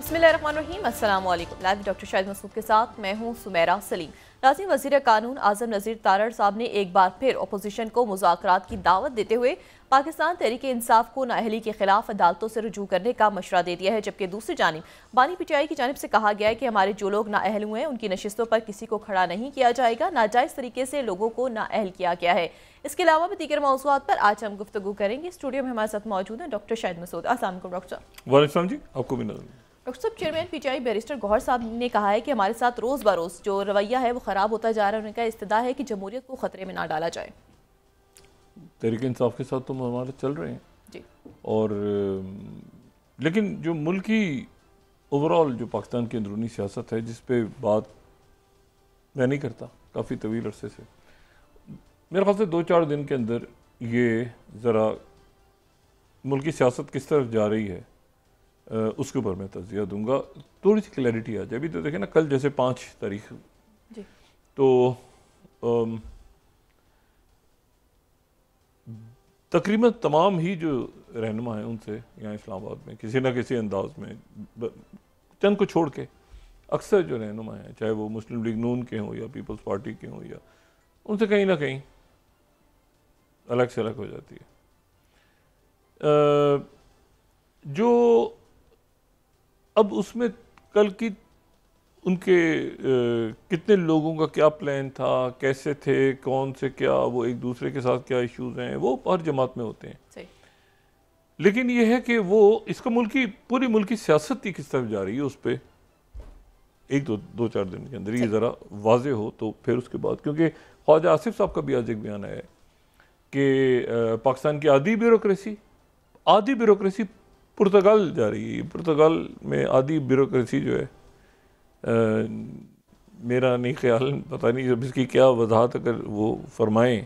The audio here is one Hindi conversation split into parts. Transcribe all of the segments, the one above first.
बिस्मिल्लाहिर्रहमानिर्रहीम, अस्सलाम वालेकुम। लाइव डॉक्टर शाहिद मसूद के साथ मैं हूं सुमेरा सलीम। नाज़रीन, वज़ीर कानून आज़म नज़ीर तारड़ साहब ने एक बार फिर अपोजिशन को मुज़ाकरात की दावत देते हुए पाकिस्तान तहरीक इंसाफ को नाअहली के खिलाफ अदालतों से रुजू करने का मशवरा दे दिया है, जबकि दूसरी जानिब बानी पीटीआई की जानिब से कहा गया है कि हमारे जो लोग नाअहल हुए हैं उनकी नशिस्तों पर किसी को खड़ा नहीं किया जाएगा, नाजायज़ तरीके से लोगों को नाअहल किया गया है। इसके अलावा भी दीगर मौज़ूआत पर आज हम गुफ्तगू करेंगे। स्टूडियो में हमारे साथ मौजूद हैं डॉक्टर शाहिद मसूद। अस्सलाम वालेकुम डॉक्टर साहब। वालेकुम जी, आपको भी नजर। डॉक्टर साहब, चेयरमैन पीटीआई बैरिस्टर गौहर साहब ने कहा है कि हमारे साथ रोज़ बरोज़ जो रवैया है वो ख़राब होता जा रहा है। उनका इस्तदा है कि जमहूरियत को ख़तरे में ना डाला जाए। तहरीक इंसाफ के साथ तो हमारे चल रहे हैं जी, और लेकिन जो मुल्क की ओवरऑल जो पाकिस्तान की अंदरूनी सियासत है, जिस पे बात मैं नहीं करता काफ़ी तवील अरसे से, मेरे ख्याल से 2-4 दिन के अंदर ये ज़रा मुल्क की सियासत किस तरफ जा रही है उसके ऊपर मैं तज़किया दूंगा, थोड़ी सी क्लैरिटी आ जाए। अभी तो देखें ना, कल जैसे 5 तारीख जी, तो तकरीबन तमाम ही जो रहनुमा हैं उनसे यहाँ इस्लामाबाद में किसी न किसी अंदाज में, चंद को छोड़ के अक्सर जो रहनुमा हैं, चाहे वो मुस्लिम लीग नून के हों या पीपल्स पार्टी के हों, या उनसे कहीं ना कहीं अलग से अलग हो जाती है। जो अब उसमें कल की उनके कितने लोगों का क्या प्लान था, कैसे थे, कौन से क्या, वो एक दूसरे के साथ क्या इश्यूज हैं, वो हर जमात में होते हैं। सही। लेकिन ये है कि वो इसका पूरी मुल्क की सियासत ही किस तरफ जा रही है, उस पर एक दो चार दिन के अंदर ये ज़रा वाजे हो तो फिर उसके बाद, क्योंकि ख्वाजा आसिफ साहब का भी आज एक बयान आया है कि पाकिस्तान की आधी ब्यूरोक्रेसी पुर्तगाल जा रही है। पुर्तगाल में आधी ब्यूरोक्रेसी जो है, मेरा नहीं ख्याल, पता नहीं जब इसकी क्या वजाहत अगर वो फरमाएं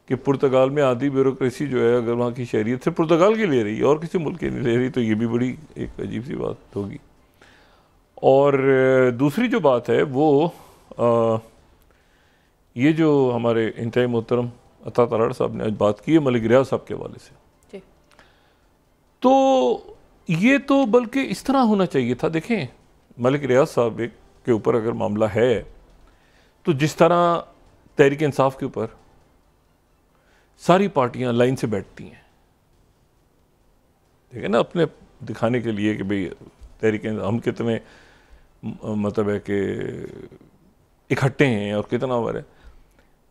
कि पुर्तगाल में आधी ब्यूरोक्रेसी जो है अगर वहाँ की शहरियत से पुर्तगाल की ले रही है और किसी मुल्क की नहीं ले रही, तो ये भी बड़ी एक अजीब सी बात होगी। और दूसरी जो बात है वो ये जो हमारे इंतहाई मोहतरम अता तारड़ साहब ने आज बात की है मलिक रियाज साहब के हवाले से, तो ये तो बल्कि इस तरह होना चाहिए था। देखें, मलिक रियाज साहब के ऊपर अगर मामला है तो जिस तरह तहरीक इंसाफ के ऊपर सारी पार्टियां लाइन से बैठती हैं, ठीक है ना, अपने दिखाने के लिए कि भाई तहरीक हम कितने मतलब है कि इकट्ठे हैं और कितना ओवर है,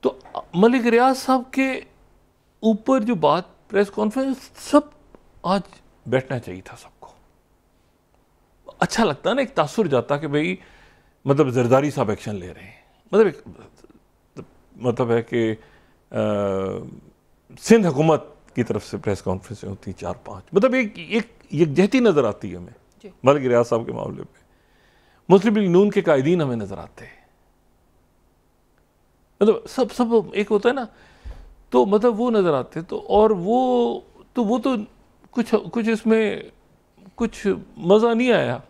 तो मलिक रियाज साहब के ऊपर जो बात प्रेस कॉन्फ्रेंस सब आज बैठना चाहिए था सबको। अच्छा लगता ना, एक तासुर जाता कि भाई मतलब जरदारी साहब एक्शन ले रहे हैं, मतलब है कि सिंध हुकूमत की तरफ से प्रेस कॉन्फ्रेंसें होती 4-5, मतलब एक यकजहती नज़र आती है हमें मलिक रियाज साहब के मामले पे। मुस्लिम लीग नून के कायदीन हमें नज़र आते हैं, मतलब सब एक होता है ना, तो मतलब वो नज़र आते हैं। तो और वो तो कुछ इसमें कुछ मज़ा नहीं आया।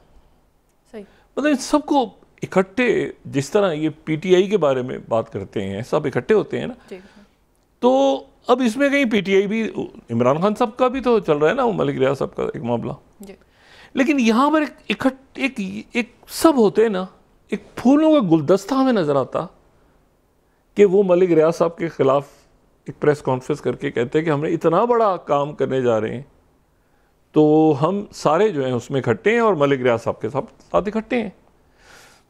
सही। मतलब इन सबको इकट्ठे, जिस तरह ये पीटीआई के बारे में बात करते हैं, सब इकट्ठे होते हैं ना, तो अब इसमें कहीं पीटीआई भी, इमरान खान साहब का भी तो चल रहा है ना, वो मलिक रियाज साहब का एक मामला, लेकिन यहाँ पर एक सब होते हैं ना, एक फूलों का गुलदस्ता हमें नजर आता कि वो मलिक रियाज साहब के खिलाफ एक प्रेस कॉन्फ्रेंस करके कहते हैं कि हमने इतना बड़ा काम करने जा रहे हैं, तो हम सारे जो हैं उसमें इकट्ठे हैं और मलिक रियाज साहब के साथ इकट्ठे हैं।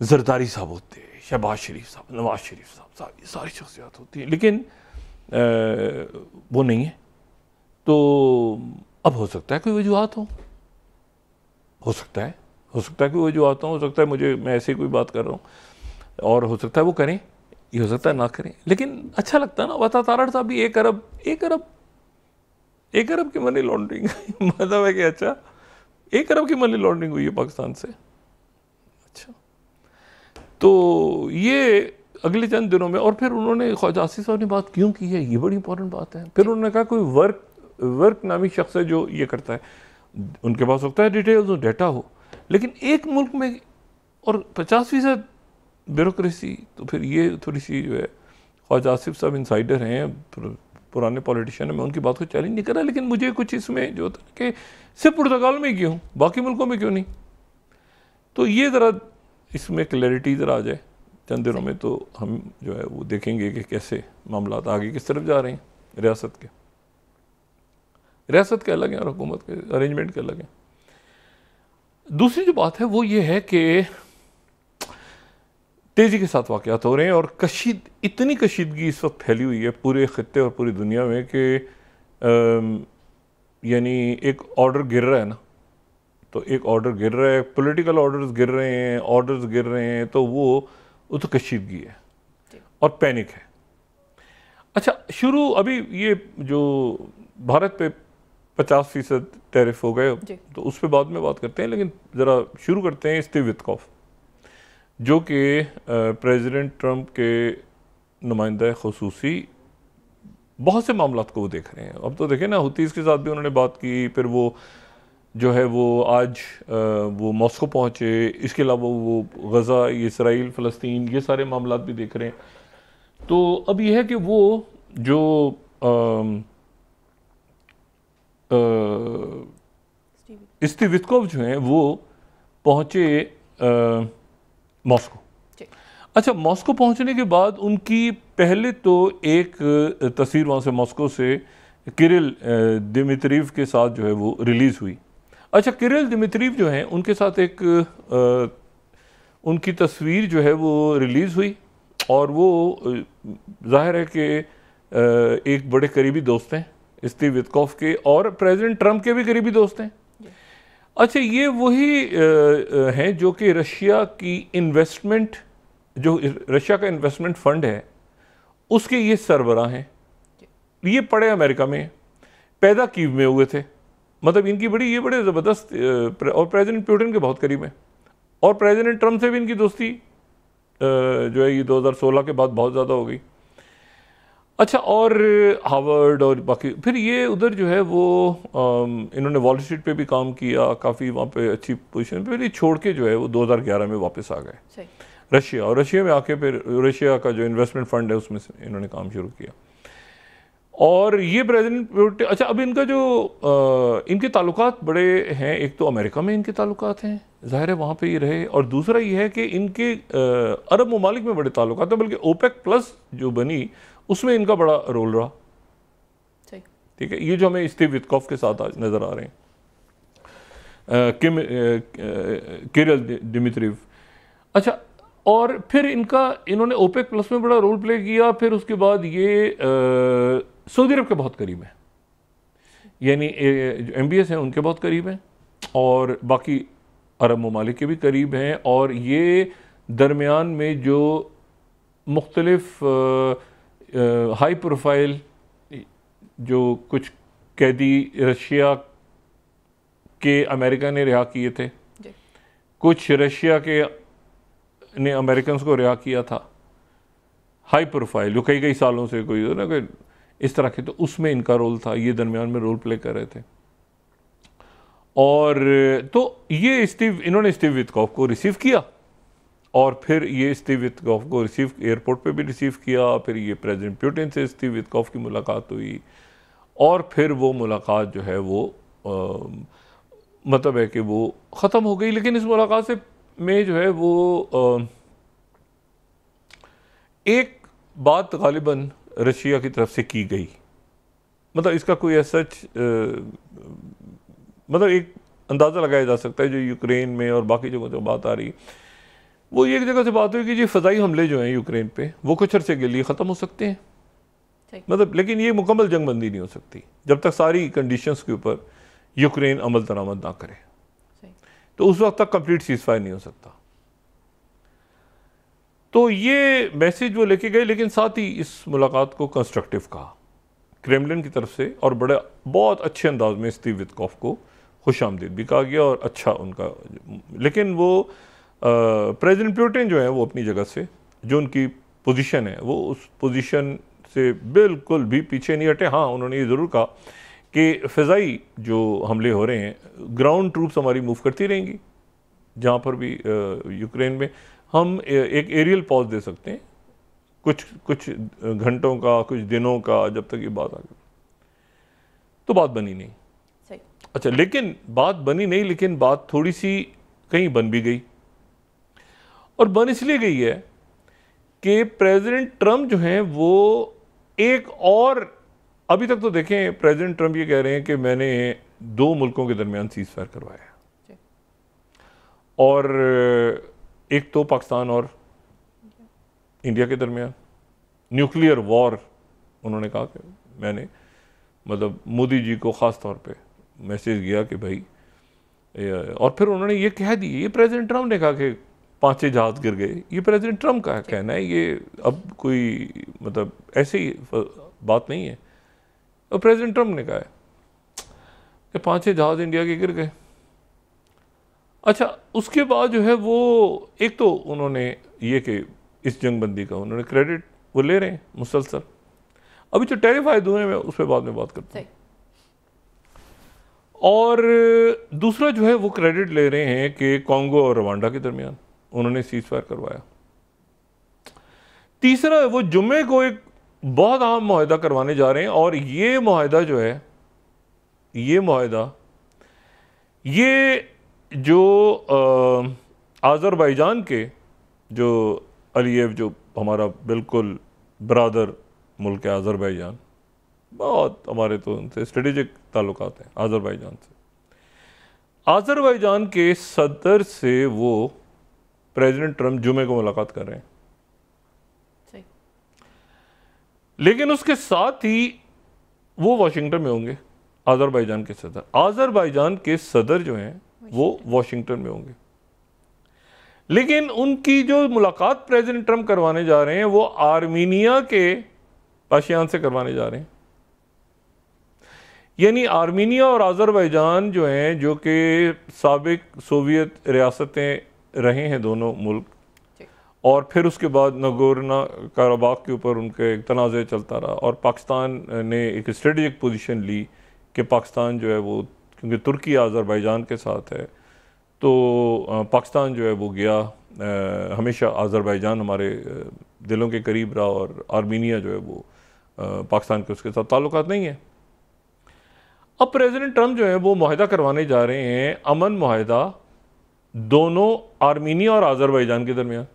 जरदारी साहब होते हैं, शहबाज शरीफ साहब, नवाज शरीफ साहब, सारी शख्सियात होती हैं, लेकिन वो नहीं है। तो अब हो सकता है कोई वजूहत हो सकता है कोई वजूहत हो सकता है मैं ऐसे ही कोई बात कर रहा हूँ, और हो सकता है वो करें, ये हो सकता है ना करें, लेकिन अच्छा लगता है ना। अता तारड़ साहब भी 1 अरब की मनी लॉन्ड्रिंग मतलब है कि अच्छा 1 अरब की मनी लॉन्ड्रिंग हुई है पाकिस्तान से। अच्छा, तो ये अगले चंद दिनों में, और फिर उन्होंने ख्वाजा आसिफ साहब ने बात क्यों की है, ये बड़ी इंपॉर्टेंट बात है। फिर उन्होंने कहा कोई वर्क नामी शख्स है जो ये करता है, उनके पास होता है डिटेल्स हो, डाटा हो, लेकिन एक मुल्क में और 50% ब्यूरोक्रेसी, तो फिर ये थोड़ी सी जो है, ख्वाजा आसिफ साहब इनसाइडर हैं, पुराने पॉलिटिशियन है, मैं उनकी बात को चैलेंज नहीं कर रहा, लेकिन मुझे कुछ इसमें जो होता है कि सिर्फ पुर्तगाल में क्यों, बाकी मुल्कों में क्यों नहीं। तो ये ज़रा इसमें क्लैरिटी ज़रा आ जाए चंद दिनों में, तो हम जो है वो देखेंगे कि कैसे मामला आगे किस तरफ जा रहे हैं। रियासत के अलग हैं और हुकूमत के अरेंजमेंट के अलग हैं। दूसरी जो बात है वो ये है कि तेज़ी के साथ वाक़यात हो रहे हैं और इतनी कशीदगी इस वक्त फैली हुई है पूरे ख़ित्ते और पूरी दुनिया में कि यानी एक ऑर्डर गिर रहा है ना, तो एक ऑर्डर गिर रहा है, पॉलिटिकल ऑर्डर्स गिर रहे हैं, ऑर्डर्स गिर रहे हैं, तो वो तो कशीदगी है और पैनिक है। अच्छा, शुरू अभी ये जो भारत पे 50% टैरिफ हो गए, तो उस पर बाद में बात करते हैं, लेकिन ज़रा शुरू करते हैं स्टीव विटकॉफ, जो कि प्रेसिडेंट ट्रंप के नुमाइंदा खुसूसी, बहुत से मामलों को वो देख रहे हैं। अब तो देखें ना, हुतीज़ के साथ भी उन्होंने बात की, फिर वो जो है वो आज वो मॉस्को पहुँचे, इसके अलावा वो गज़ा, इसराइल, फ़लस्तीन, ये सारे मामला भी देख रहे हैं। तो अब ये है कि वो जो स्टीव विटकॉफ जो हैं वो पहुँचे मॉस्को। अच्छा, मॉस्को पहुँचने के बाद उनकी पहले तो एक तस्वीर वहाँ से मॉस्को से किरिल दिमित्रिव के साथ जो है वो रिलीज़ हुई। अच्छा, किरिल दिमित्रिव जो हैं उनके साथ एक उनकी तस्वीर जो है वो रिलीज़ हुई और वो जाहिर है कि एक बड़े करीबी दोस्त हैं स्टीव विटकॉफ के और प्रेसिडेंट ट्रंप के भी करीबी दोस्त हैं। अच्छा, ये वही हैं जो कि रशिया की इन्वेस्टमेंट, जो रशिया का इन्वेस्टमेंट फ़ंड है उसके ये सरबराह हैं। ये पड़े अमेरिका में, पैदा कीव में हुए थे, मतलब इनकी ये बड़े ज़बरदस्त, और प्रेसिडेंट पुतिन के बहुत करीब हैं और प्रेसिडेंट ट्रंप से भी इनकी दोस्ती जो है ये 2016 के बाद बहुत ज़्यादा हो गई। अच्छा, और हार्वर्ड और बाकी, फिर ये उधर जो है वो इन्होंने वॉल स्ट्रीट पे भी काम किया, काफ़ी वहाँ पे अच्छी पोजीशन पे, फिर ये छोड़ के जो है वो 2011 में वापस आ गए रशिया, और रशिया में आके फिर रशिया का जो इन्वेस्टमेंट फ़ंड है उसमें इन्होंने काम शुरू किया। और ये प्रेसिडेंट, अच्छा, अब इनका जो इनके ताल्लुकात बड़े हैं, एक तो अमेरिका में इनके ताल्लुकात हैं, ज़ाहिर है वहाँ पे ये रहे, और दूसरा ये है कि इनके अरब ममालिक में बड़े ताल्लुकात हैं, बल्कि ओपेक प्लस जो बनी उसमें इनका बड़ा रोल रहा। ठीक है, ये जो हमें स्टीव विटकॉफ के साथ आज नज़र आ रहे हैं, किरिल दिमित्रिव। अच्छा, और फिर इन्होंने ओपेक प्लस में बड़ा रोल प्ले किया, फिर उसके बाद ये सऊदी अरब के बहुत करीब हैं, यानी जो MBS हैं उनके बहुत करीब हैं, और बाकी अरब ममालिक के भी करीब हैं, और ये दरमियान में जो मुख्तलिफ हाई प्रोफाइल जो कुछ कैदी रशिया के अमेरिका ने रिहा किए थे, कुछ रशिया के ने अमेरिकन को रिहा किया था, हाई प्रोफाइल जो कई सालों से कोई ना कोई इस तरह के, तो उसमें इनका रोल था, ये दरमियान में रोल प्ले कर रहे थे। और तो ये इन्होंने स्टीव विटकॉफ को रिसीव किया, और फिर ये स्टीव विटकॉफ को एयरपोर्ट पे भी रिसीव किया, फिर ये प्रेसिडेंट पुतिन से स्टीव विटकॉफ की मुलाकात हुई, और फिर वो मुलाकात जो है वो मतलब है कि वो ख़त्म हो गई। लेकिन इस मुलाकात से में जो है वो एक बात गालिबन रशिया की तरफ से की गई, मतलब इसका कोई ऐसा मतलब एक अंदाज़ा लगाया जा सकता है, जो यूक्रेन में और बाकी जगहों से बात आ रही, वो एक जगह से बात हुई कि जी फ़ज़ाई हमले जो हैं यूक्रेन पे वो कुछ अर्से के लिए ख़त्म हो सकते हैं, मतलब, लेकिन ये मुकम्मल जंगबंदी नहीं हो सकती जब तक सारी कंडीशंस के ऊपर यूक्रेन अमल दरामद ना करे, तो उस वक्त तक कंप्लीट सीज़फायर नहीं हो सकता। तो ये मैसेज वो लेके गए, लेकिन साथ ही इस मुलाकात को कंस्ट्रक्टिव कहा क्रेमलिन की तरफ से, और बहुत अच्छे अंदाज में स्टीव विटकॉफ को खुशामदीद भी कहा गया और अच्छा उनका, लेकिन वो प्रेसिडेंट पुतिन जो है वो अपनी जगह से जो उनकी पोजीशन है वो उस पोजीशन से बिल्कुल भी पीछे नहीं हटे। हाँ, उन्होंने ये ज़रूर कहा कि फ़िज़ाई जो हमले हो रहे हैं, ग्राउंड ट्रूप्स हमारी मूव करती रहेंगी, जहाँ पर भी यूक्रेन में हम एक एरियल पॉज दे सकते हैं कुछ घंटों का, कुछ दिनों का, जब तक ये बात आ गई। तो बात बनी नहीं। अच्छा, लेकिन बात बनी नहीं, लेकिन बात थोड़ी सी कहीं बन भी गई, और बन इसलिए गई है कि प्रेसिडेंट ट्रम्प जो हैं वो एक और, अभी तक तो देखें प्रेसिडेंट ट्रम्प ये कह रहे हैं कि मैंने 2 मुल्कों के दरमियान सीज फायर करवाया है, और एक तो पाकिस्तान और इंडिया के दरमियान न्यूक्लियर वॉर। उन्होंने कहा कि मैंने मतलब मोदी जी को ख़ास तौर पे मैसेज किया कि भाई, और फिर उन्होंने ये कह दी, ये प्रेसिडेंट ट्रम्प ने कहा कि 5-6 जहाज गिर गए, ये प्रेसिडेंट ट्रम्प का कहना है, ये अब कोई मतलब ऐसे ही बात नहीं है, और प्रेसिडेंट ट्रम्प ने कहा है कि 5-6 जहाज इंडिया के गिर गए। अच्छा, उसके बाद जो है वो एक तो उन्होंने ये कि इस जंगबंदी का उन्होंने क्रेडिट वो ले रहे हैं मुसलसल। अभी जो टैरिफ आयद हुए हैं उस पर बाद में बात करते हैं। और दूसरा जो है वो क्रेडिट ले रहे हैं कि कॉन्गो और रवांडा के दरमियान उन्होंने सीज फायर करवाया। तीसरा वो जुम्मे को एक बहुत अहम मुआहदा करवाने जा रहे हैं, और ये मुआहदा जो है, ये मुआहदा ये जो आज़रबाईजान के जो अलियव, जो हमारा बिल्कुल ब्रादर मुल्क है आज़रबाईजान, बहुत हमारे तो उनसे स्ट्रेटेजिक ताल्लुकात हैं आज़रबाईजान से। आज़रबाईजान के सदर से वो प्रेसिडेंट ट्रम्प जुमे को मुलाकात कर रहे हैं, लेकिन उसके साथ ही वो वाशिंगटन में होंगे। आज़रबाईजान के सदर, आज़रबाईजान के सदर जो हैं वो वाशिंगटन में होंगे, लेकिन उनकी जो मुलाकात प्रेसिडेंट ट्रम्प करवाने जा रहे हैं वो आर्मीनिया के पाशियान से करवाने जा रहे हैं। यानी आर्मीनिया और आज़रबाईजान जो हैं, जो कि साबिक सोवियत रियासतें रहे हैं दोनों मुल्क, और फिर उसके बाद नगोर्नो कराबाख के ऊपर उनके एक तनाज़े चलता रहा, और पाकिस्तान ने एक स्ट्रेटेजिक पोजीशन ली कि पाकिस्तान जो है वो, क्योंकि तुर्की आज़रबाईजान के साथ है, तो पाकिस्तान जो है वो गया, हमेशा आज़रबाईजान हमारे दिलों के करीब रहा, और आर्मीनिया जो है वो पाकिस्तान के उसके साथ ताल्लुकात नहीं है। अब प्रेसिडेंट ट्रम्प जो है वो मुआहदा करवाने जा रहे हैं, अमन मुआहदा दोनों आर्मीनिया और आज़रबाईजान के दरमियान।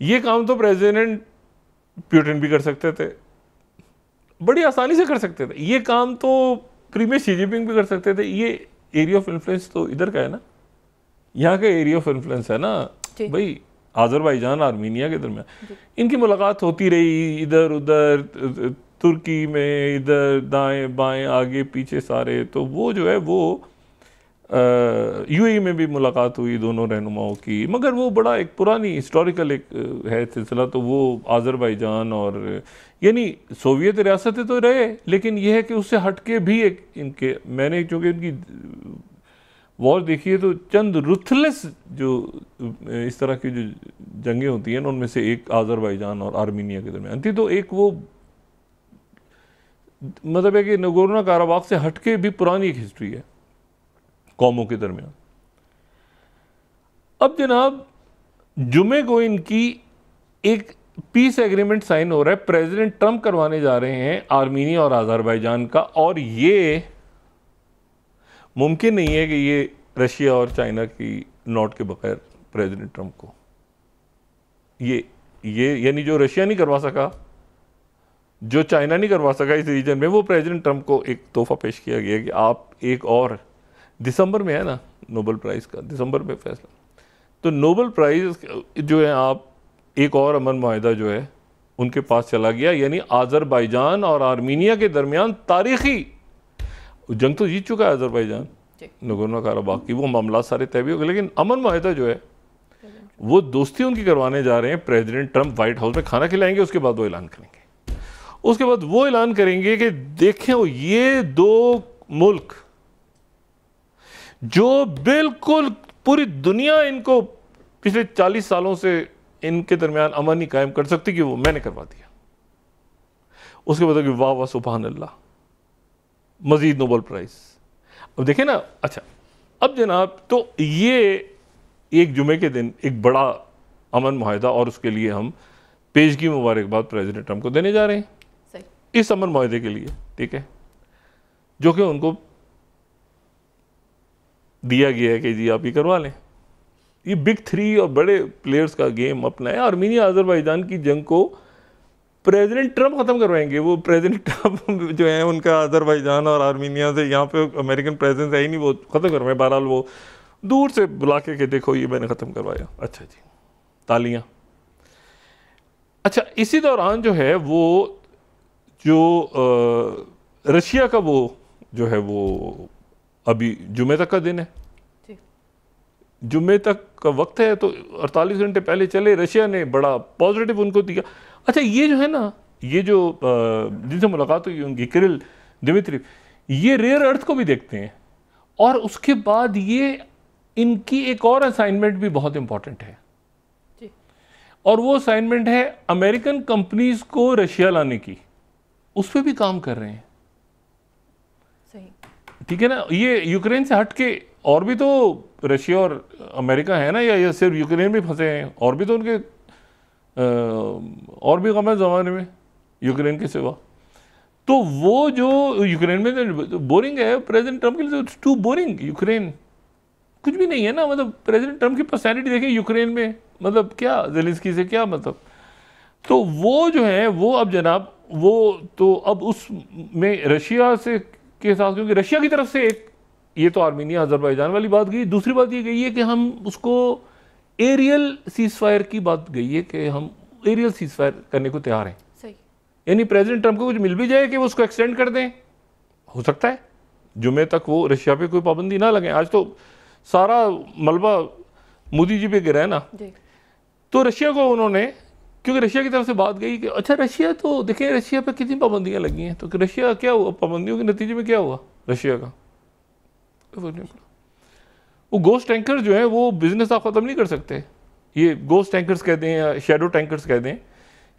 ये काम तो प्रेसिडेंट पुतिन भी कर सकते थे, बड़ी आसानी से कर सकते थे। ये काम तो प्रीमियर शी जिनपिंग भी कर सकते थे। ये एरिया ऑफ इन्फ्लुएंस तो इधर का है ना, यहाँ का एरिया ऑफ इन्फ्लुएंस है ना भाई, आज़रबाईजान आर्मीनिया के दरमियान। इनकी मुलाकात होती रही इधर उधर, तुर्की में, इधर दाएं बाएं आगे पीछे सारे। तो वो जो है वो यूएई में भी मुलाकात हुई दोनों रहनुमाओं की, मगर वो बड़ा एक पुरानी हिस्टोरिकल एक है सिलसिला। तो वो आज़रबाईजान और यानी सोवियत रियासतें तो रहे, लेकिन यह है कि उससे हटके भी एक इनके, मैंने चूँकि इनकी वॉर देखी है तो चंद रुथलेस जो इस तरह की जो जंगें होती हैं ना, उनमें से एक आज़रबाईजान और आर्मीनिया के दरमियान थी। तो एक वो मतलब है कि नगोर्नो कराबाख से हटके भी पुरानी एक हिस्ट्री है कौमों के दरमियान। अब जनाब जुमे को इनकी एक पीस एग्रीमेंट साइन हो रहा है, प्रेसिडेंट ट्रम्प करवाने जा रहे हैं आर्मीनिया और आज़रबाईजान का, और ये मुमकिन नहीं है कि ये रशिया और चाइना की नोट के बगैर प्रेसिडेंट ट्रम्प को ये यानी जो रशिया नहीं करवा सका, जो चाइना नहीं करवा सका इस रीजन में, वो प्रेसिडेंट ट्रम्प को एक तोहफा पेश किया गया कि आप एक और, दिसंबर में है ना नोबेल प्राइज़ का, दिसंबर में फैसला, तो नोबेल प्राइज़ जो है आप एक और अमन मुआहदा जो है उनके पास चला गया। यानी आज़रबाईजान और आर्मीनिया के दरमियान तारीखी जंग तो जीत चुका है आज़रबाईजान, नगोर्नो कराबाख की, वो मामला सारे तय भी हो गए, लेकिन अमन मुआहदा जो है वो दोस्ती उनकी करवाने जा रहे हैं। प्रेसिडेंट ट्रम्प व्हाइट हाउस में खाना खिलाएंगे, उसके बाद वो ऐलान करेंगे, उसके बाद वो ऐलान करेंगे कि देखें ये दो मुल्क जो बिल्कुल पूरी दुनिया इनको पिछले 40 सालों से इनके दरमियान अमन नहीं कायम कर सकती, कि वो मैंने करवा दिया। उसके बाद कि वाह वाह सुभान अल्लाह, मजीद नोबेल प्राइज। अब देखें ना, अच्छा अब जनाब तो ये एक जुमे के दिन एक बड़ा अमन मुआहदा, और उसके लिए हम पेशगी मुबारकबाद प्रेसिडेंट ट्रम्प को देने जा रहे हैं इस अमन मुआहदे के लिए, ठीक है, जो कि उनको दिया गया है कि जी आप ये करवा लें, ये बिग थ्री और बड़े प्लेयर्स का गेम अपना है। आर्मीनिया अजरबैजान की जंग को प्रेसिडेंट ट्रंप ख़त्म करवाएंगे। वो प्रेसिडेंट ट्रंप जो है उनका अजरबैजान और आर्मीनिया से यहाँ पे अमेरिकन प्रेजेंस है ही नहीं, वो ख़त्म करवाए। बहरहाल वो दूर से बुला के देखो ये मैंने ख़त्म करवाया, अच्छा जी, तालियाँ। अच्छा, इसी दौरान जो है वो जो रशिया का वो जो है वो अभी जुमे तक का दिन है, जुमे तक का वक्त है, तो 48 घंटे पहले चले। रशिया ने बड़ा पॉजिटिव उनको दिया। अच्छा, ये जो है ना, ये जो जिनसे मुलाकात हुई उनकी, किरिल दिमित्रिव, ये रेयर अर्थ को भी देखते हैं। और उसके बाद ये इनकी एक और असाइनमेंट भी बहुत इंपॉर्टेंट है, और वो असाइनमेंट है अमेरिकन कंपनीज को रशिया लाने की। उस पर भी काम कर रहे हैं, सही, ठीक है ना। ये यूक्रेन से हट के और भी तो रशिया और अमेरिका है ना, या सिर्फ यूक्रेन में फंसे हैं? और भी तो उनके और भी गम है ज़माने में यूक्रेन के सिवा। तो वो जो यूक्रेन में तो बोरिंग है प्रेसिडेंट ट्रंप के लिए, तो टू बोरिंग। यूक्रेन कुछ भी नहीं है ना, मतलब प्रेसिडेंट ट्रंप की पर्सनैलिटी देखें यूक्रेन में, मतलब क्या ज़ेलेंस्की से क्या मतलब। तो वो जो है वो अब जनाब वो तो अब उस में रशिया से के साथ, क्योंकि रशिया की तरफ से एक ये तो आर्मीनिया अजरबैजान वाली बात गई। दूसरी बात ये गई है कि हम उसको एरियल सीज़फायर की बात गई है कि हम एरियल सीज़फायर करने को तैयार हैं। सही, यानी प्रेसिडेंट ट्रंप को कुछ मिल भी जाए कि वो उसको एक्सटेंड कर दें, हो सकता है जुमे तक वो रशिया पे कोई पाबंदी ना लगे। आज तो सारा मलबा मोदी जी पे गिरा है ना। तो रशिया को उन्होंने, क्योंकि रशिया की तरफ से बात गई कि अच्छा रशिया तो देखें, रशिया पे कितनी पाबंदियां लगी हैं, तो रशिया क्या हुआ, पाबंदियों के नतीजे में क्या हुआ रशिया का? वो गोस्ट टैंकर जो है वो बिजनेस आप ख़त्म नहीं कर सकते। ये गोस्ट टैंकर्स कहते हैं या शेडो टैंकर्स कहते हैं।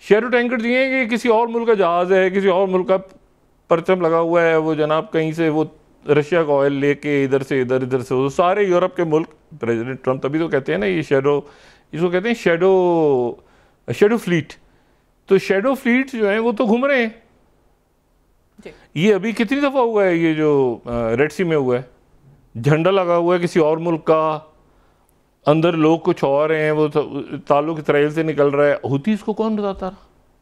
शेडो टैंकर्स ये हैं कि किसी और मुल्क का जहाज़ है, किसी और मुल्क का परचम लगा हुआ है, वो जनाब कहीं से वो रशिया का ऑयल लेके इधर से इधर, इधर से वो सारे यूरोप के मुल्क, प्रेसिडेंट ट्रंप तभी तो कहते हैं ना ये शेडो, इसको कहते हैं शेडो फ्लीट। तो शेडो फ्लीट जो है वो तो घूम रहे हैं। ये अभी कितनी दफ़ा हुआ है ये जो रेड सी में हुआ है, झंडा लगा हुआ है किसी और मुल्क का, अंदर लोग कुछ और हैं, वो ताल्लुक इसराइल से निकल रहा है। हुतीस को कौन बताता रहा?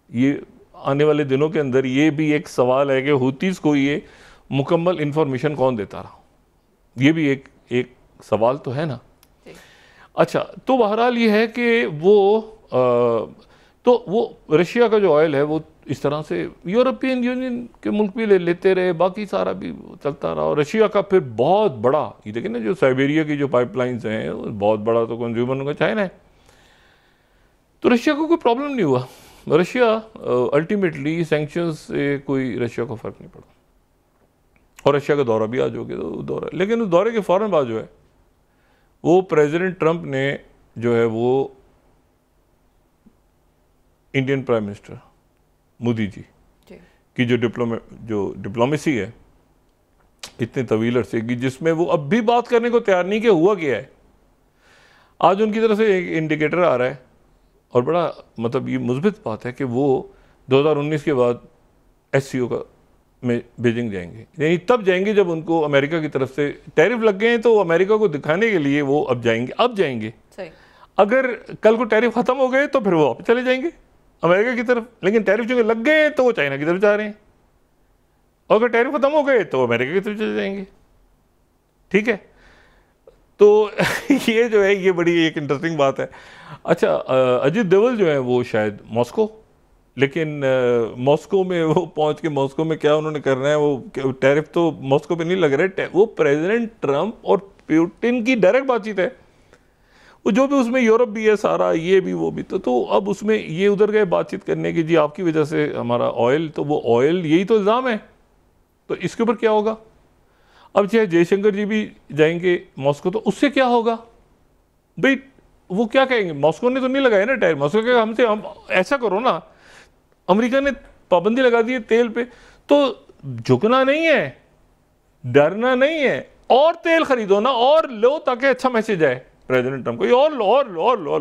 ये आने वाले दिनों के अंदर ये भी एक सवाल है कि हुतीस को ये मुकम्मल इंफॉर्मेशन कौन देता रहा, ये भी एक सवाल तो है ना। अच्छा, तो बहरहाल ये है कि वो रशिया का जो ऑयल है वो इस तरह से यूरोपियन यूनियन के मुल्क भी लेते रहे, बाकी सारा भी चलता रहा। और रशिया का फिर बहुत बड़ा, ये देखें ना जो साइबेरिया की जो पाइपलाइंस हैं, बहुत बड़ा तो कंज्यूमर उनका चाइना है। तो रशिया को कोई प्रॉब्लम नहीं हुआ। रशिया अल्टीमेटली सैंक्शंस से कोई रशिया को फ़र्क नहीं पड़ा। और रशिया का दौरा भी आज हो गया, तो दौरा, लेकिन उस दौरे के फ़ौरन बाद जो है वो प्रेसिडेंट ट्रंप ने जो है वो Indian prime minister Modi ji की जो डिप्लोमेसी है इतने तवील अरसे की, जिसमें वो अब भी बात करने को तैयार नहीं कि हुआ क्या है। आज उनकी तरफ से एक इंडिकेटर आ रहा है, और बड़ा मतलब ये मुस्बित बात है कि वो 2019 के बाद SCO का में बीजिंग जाएंगे, यानी तब जाएंगे जब उनको अमेरिका की तरफ से टैरिफ लग गए हैं, तो अमेरिका को दिखाने के लिए वो अब जाएंगे। सही। अगर कल को टैरिफ खत्म हो गए तो फिर वो वापस चले जाएंगे अमेरिका की तरफ, लेकिन टैरिफ जो लग गए तो वो चाइना की तरफ जा रहे हैं, और अगर टैरिफ खत्म हो गए तो अमेरिका की तरफ चले जाएंगे। ठीक है, तो ये जो है ये बड़ी एक इंटरेस्टिंग बात है। अच्छा, अजीत डोवाल जो है वो शायद मॉस्को, लेकिन मॉस्को में वो पहुंच के मॉस्को में क्या उन्होंने करना है, वो टैरिफ तो मॉस्को पे नहीं लग रहा है, वो प्रेसिडेंट ट्रंप और पुतिन की डायरेक्ट बातचीत है। वो जो भी उसमें यूरोप भी है सारा, ये भी वो भी, तो अब उसमें ये उधर गए बातचीत करने की, जी आपकी वजह से हमारा ऑयल, तो वो ऑयल यही तो इल्ज़ाम है, तो इसके ऊपर क्या होगा? अब चाहे जयशंकर जी भी जाएंगे मॉस्को, तो उससे क्या होगा भाई? वो क्या कहेंगे? मॉस्को ने तो नहीं लगाया ना टैरिफ, मॉस्को कहेगा हमसे, हम ऐसा करो ना, अमेरिका ने पाबंदी लगा दी है तेल पे, तो झुकना नहीं है, डरना नहीं है, और तेल खरीदो ना, और लो ताकि अच्छा मैसेज आए प्रेसिडेंट ट्रंप को, ये और लो।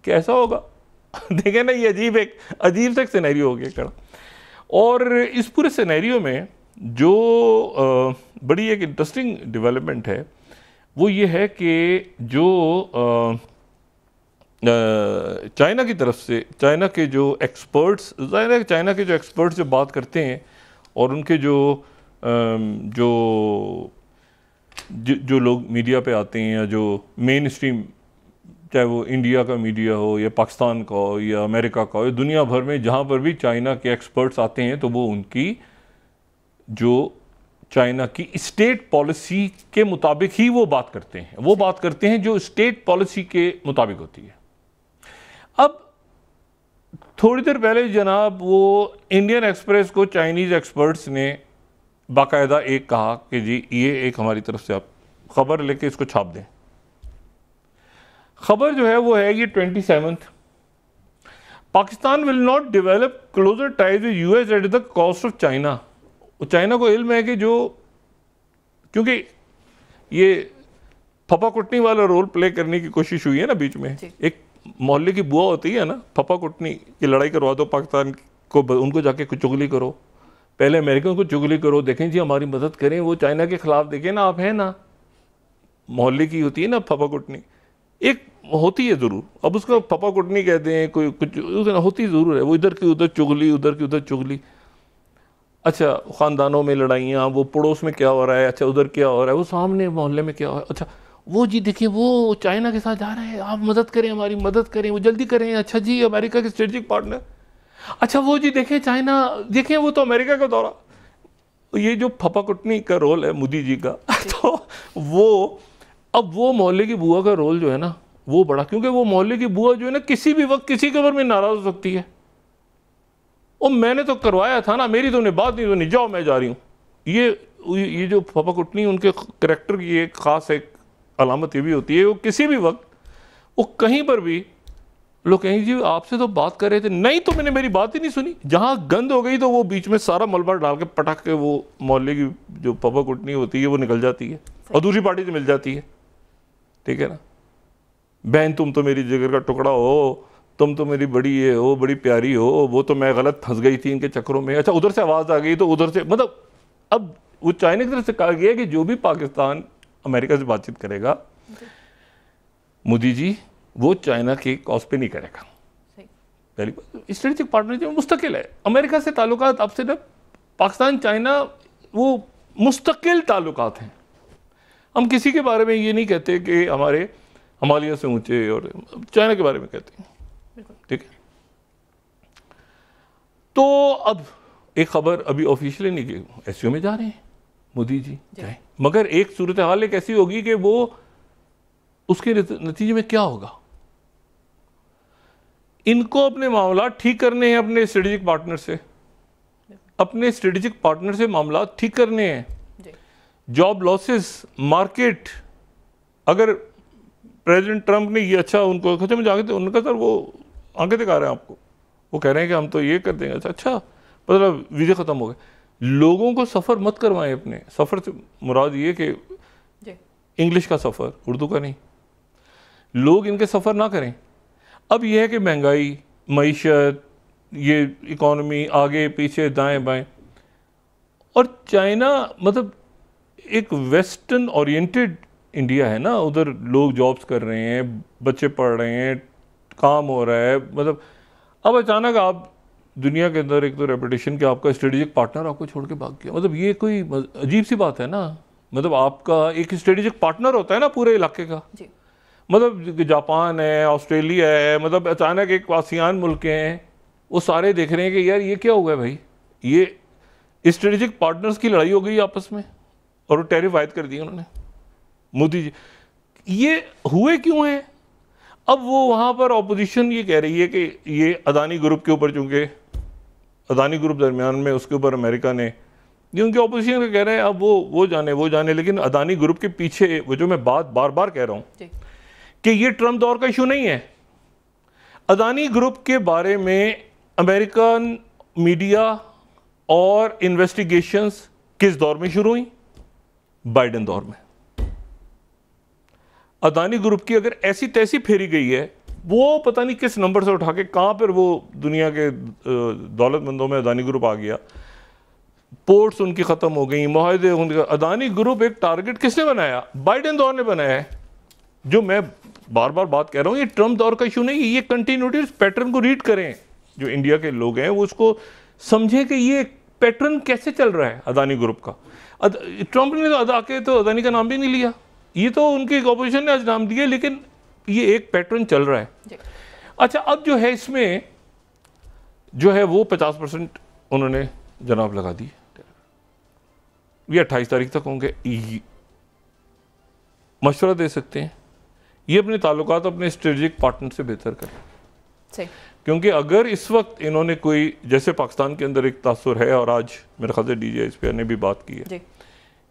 कैसा होगा? देखें ना, ये अजीब सा सिनेरियो हो गया खड़ा। और इस पूरे सिनेरियो में जो बड़ी एक इंटरेस्टिंग डेवलपमेंट है वो ये है कि जो चाइना की तरफ से, चाइना के जो एक्सपर्ट्स जो बात करते हैं और उनके जो लोग मीडिया पे आते हैं, या जो मेन स्ट्रीम, चाहे वो इंडिया का मीडिया हो या पाकिस्तान का हो या अमेरिका का हो या दुनिया भर में जहाँ पर भी चाइना के एक्सपर्ट्स आते हैं, तो वो उनकी जो चाइना की स्टेट पॉलिसी के मुताबिक ही वो बात करते हैं। वो बात करते हैं जो स्टेट पॉलिसी के मुताबिक होती है। अब थोड़ी देर पहले जनाब वो इंडियन एक्सप्रेस को चाइनीज़ एक्सपर्ट्स ने बाकायदा एक कहा कि जी ये एक हमारी तरफ से आप खबर लेके इसको छाप दें। खबर जो है वो है ये 27 Pakistan will not develop closer ties with US at the cost of China. China को इल्म है कि जो, क्योंकि ये फपा कुटनी वाला रोल प्ले करने की कोशिश हुई है ना बीच में, एक मोहल्ले की बुआ होती है ना, फपा कुटनी की लड़ाई करवा दो पाकिस्तान को, उनको जाके कुछ चुगली करो, पहले अमेरिकन को चुगली करो, देखें जी हमारी मदद करें, वो चाइना के खिलाफ देखें ना, आप हैं ना, मोहल्ले की होती है ना फपा कुटनी, एक होती है ज़रूर। अब उसको फपा कुटनी कहते हैं, कोई कुछ होती ज़रूर है, वो इधर की उधर चुगली, उधर की उधर चुगली। अच्छा, ख़ानदानों में लड़ाइयाँ, वो पड़ोस में क्या हो रहा है, अच्छा उधर क्या हो रहा है, वो सामने मोहल्ले में क्या हो रहा है, अच्छा वो जी देखिए वो चाइना के साथ जा रहे हैं, आप मदद करें, हमारी मदद करें, वो जल्दी करें, अच्छा जी अमेरिका के स्ट्रेटेजिक पार्टनर, अच्छा वो जी देखें चाइना, देखें वो तो अमेरिका का दौरा। ये जो फपा कुटनी का रोल है मोदी जी का तो वो, अब वो मोहल्ले की बुआ का रोल जो है ना वो बड़ा, क्योंकि वो मोहल्ले की बुआ जो है ना किसी भी वक्त किसी के ऊपर में नाराज़ हो सकती है। और मैंने तो करवाया था ना, मेरी तो उन्हें बात नहीं सुनी, जाओ मैं जा रही हूँ। ये जो फपा कुटनी उनके करैक्टर की एक ख़ास एक अलामत ये भी होती है, वो किसी भी वक्त वो कहीं पर भी लोग कहेंगे जी आपसे तो बात कर रहे थे, नहीं तो मैंने मेरी बात ही नहीं सुनी। जहाँ गंद हो गई तो वो बीच में सारा मलबा डाल के पटक के वो मोहल्ले की जो फपा कुटनी होती है वो निकल जाती है और दूसरी पार्टी से मिल जाती है। ठीक है ना, बहन तुम तो मेरी जिगर का टुकड़ा हो, तुम तो मेरी बड़ी ये हो, बड़ी प्यारी हो, वो तो मैं गलत फंस गई थी इनके चक्करों में। अच्छा उधर से आवाज़ आ गई तो उधर से, मतलब अब वो चाइना की तरफ से कहा गया कि जो भी पाकिस्तान अमेरिका से बातचीत करेगा मोदी जी वो चाइना के कॉज पे नहीं करेगा। पहली बात, स्ट्रेटेजिक पार्टनरशिप मुस्तकिल है, अमेरिका से ताल्लुकात अब से न पाकिस्तान चाइना वो मुस्तकिल ताल्लुकात हैं। हम किसी के बारे में ये नहीं कहते कि हमारे हिमालय से ऊंचे, और चाइना के बारे में कहते हैं। ठीक है, तो अब एक खबर अभी ऑफिशियली नहीं की, एससीओ में जा रहे हैं मोदी जी जाए, मगर एक सूरत हाल एक ऐसी होगी कि वो उसके नतीजे में क्या होगा, इनको अपने मामला ठीक करने हैं, अपने स्ट्रेटेजिक पार्टनर से, अपने स्ट्रेटेजिक पार्टनर से मामला ठीक करने हैं। जॉब लॉसेस, मार्केट, अगर प्रेसिडेंट ट्रंप ने ये अच्छा उनको अच्छा मुझे आगे उनका सर वो आगे दिखा रहे हैं आपको, वो कह रहे हैं कि हम तो ये कर देंगे, अच्छा मतलब वीज़े ख़त्म हो गए। लोगों को सफ़र मत करवाएं, अपने सफ़र से मुराद ये कि इंग्लिश का सफ़र, उर्दू का नहीं, लोग इनके सफ़र ना करें। अब यह है कि महंगाई, मईशत, ये इकॉनमी आगे पीछे दाएं बाएं, और चाइना मतलब एक वेस्टर्न ओरिएंटेड इंडिया है ना, उधर लोग जॉब्स कर रहे हैं, बच्चे पढ़ रहे हैं, काम हो रहा है, मतलब अब अचानक आप दुनिया के अंदर एक तो रेपुटेशन कि आपका स्ट्रेटेजिक पार्टनर आपको छोड़ के भाग गया, मतलब ये कोई अजीब सी बात है ना। मतलब आपका एक स्ट्रेटेजिक पार्टनर होता है ना पूरे इलाके का जी। मतलब जापान है, ऑस्ट्रेलिया है, मतलब अचानक एक आसियान मुल्क हैं, वो सारे देख रहे हैं कि यार ये क्या हो गया भाई, ये स्ट्रेटेजिक पार्टनर्स की लड़ाई हो गई आपस में, और वो टैरिफ आयद कर दिए उन्होंने मोदी जी। ये हुए क्यों है? अब वो वहाँ पर ऑपोजिशन ये कह रही है कि ये अदानी ग्रुप के ऊपर, चूँकि अदानी ग्रुप दरमियान में उसके ऊपर अमेरिका ने, ये उनकी ऑपोजिशन का कह रहे हैं, अब वो जाने, लेकिन अदानी ग्रुप के पीछे वो जो मैं बात बार बार कह रहा हूँ कि ये ट्रम्प दौर का इशू नहीं है। अदानी ग्रुप के बारे में अमेरिकन मीडिया और इन्वेस्टिगेशंस किस दौर में शुरू हुई? बाइडेन दौर में। अदानी ग्रुप की अगर ऐसी तैसी फेरी गई है, वो पता नहीं किस नंबर से उठा के कहाँ पर वो दुनिया के दौलतमंदों में अदानी ग्रुप आ गया, पोर्ट्स उनकी ख़त्म हो गई, मुआहदे उनके। अदानी ग्रुप एक टारगेट किसने बनाया? बाइडेन दौर ने बनाया है। जो मैं बार बार बात कह रहा हूँ, ये ट्रम्प दौर का इशू नहीं, ये कंटिन्यूटी पैटर्न को रीड करें। जो इंडिया के लोग हैं वो उसको समझें कि ये पैटर्न कैसे चल रहा है अदानी ग्रुप का। ट्रम्प ने तो आके तो अदानी का नाम भी नहीं लिया, ये तो उनकी ऑपोजिशन ने आज नाम दिया, लेकिन ये एक पैटर्न चल रहा है। अच्छा, अब जो है इसमें जो है वो 50% उन्होंने जनाब लगा दी, ये 28 तारीख तक होंगे। मशवरा दे सकते हैं, ये अपने ताल्लुकात अपने स्ट्रेटेजिक पार्टनर से बेहतर करें, क्योंकि अगर इस वक्त इन्होंने कोई, जैसे पाकिस्तान के अंदर एक तासुर है और आज मेरे ख्याल से DGSP ने भी बात की है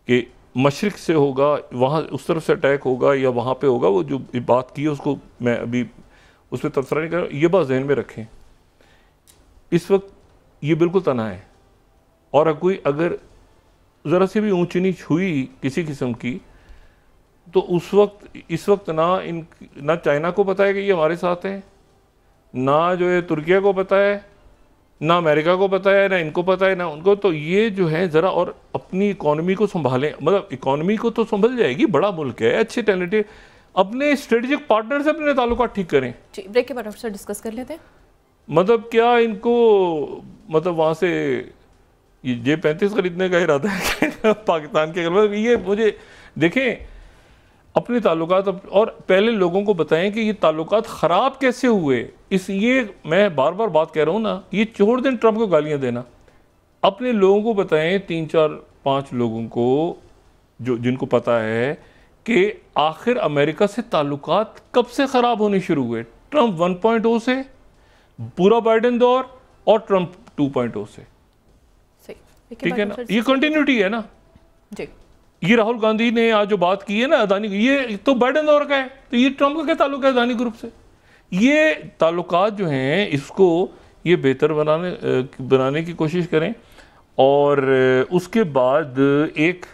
कि मशरिक से होगा, वहाँ उस तरफ से अटैक होगा या वहाँ पे होगा, वो जो बात की है उसको मैं अभी उस पर तबसरा नहीं कर रहा, ये बात जहन में रखें। इस वक्त ये बिल्कुल तना है, और कोई अगर ज़रा सी भी ऊंच नीच हुई किसी किस्म की, तो उस वक्त इस वक्त ना चाइना को पता है कि ये हमारे साथ है, ना जो है तुर्किया को पता है, ना अमेरिका को पता है, ना इनको पता है, ना उनको। तो ये जो है ज़रा और अपनी इकॉनमी को संभालें, मतलब इकॉनमी को तो संभल जाएगी, बड़ा मुल्क है, अच्छे टैलेंटेड, अपने स्ट्रेटेजिक पार्टनर से अपने ताल्लुकात ठीक करें। ब्रेक के बाद डॉक्टर साहब डिस्कस कर लेते हैं। मतलब क्या इनको, मतलब वहाँ से ये J-35 खरीदने का इरादा है पाकिस्तान के, मतलब ये मुझे देखें अपने ताल्लुकात और पहले लोगों को बताएं कि ये ताल्लुकात ख़राब कैसे हुए। ये मैं बार बार बात कह रहा हूँ ना, ये छोड़ दें ट्रम्प को गालियाँ देना, अपने लोगों को बताएं, 3 4 5 लोगों को जो जिनको पता है कि आखिर अमेरिका से ताल्लुकात कब से ख़राब होने शुरू हुए, ट्रम्प 1.0 से, पूरा बाइडेन दौर, और ट्रम्प 2.0 से, ठीक है ना, ये कंटिन्यूटी है ना जी। ये राहुल गांधी ने आज जो बात की है ना अदानी, ये तो बाइडेन दौर का है, तो ये ट्रम्प का क्या ताल्लुक है अदानी ग्रुप से? ये ताल्लुकात जो हैं इसको ये बेहतर बनाने की कोशिश करें, और उसके बाद एक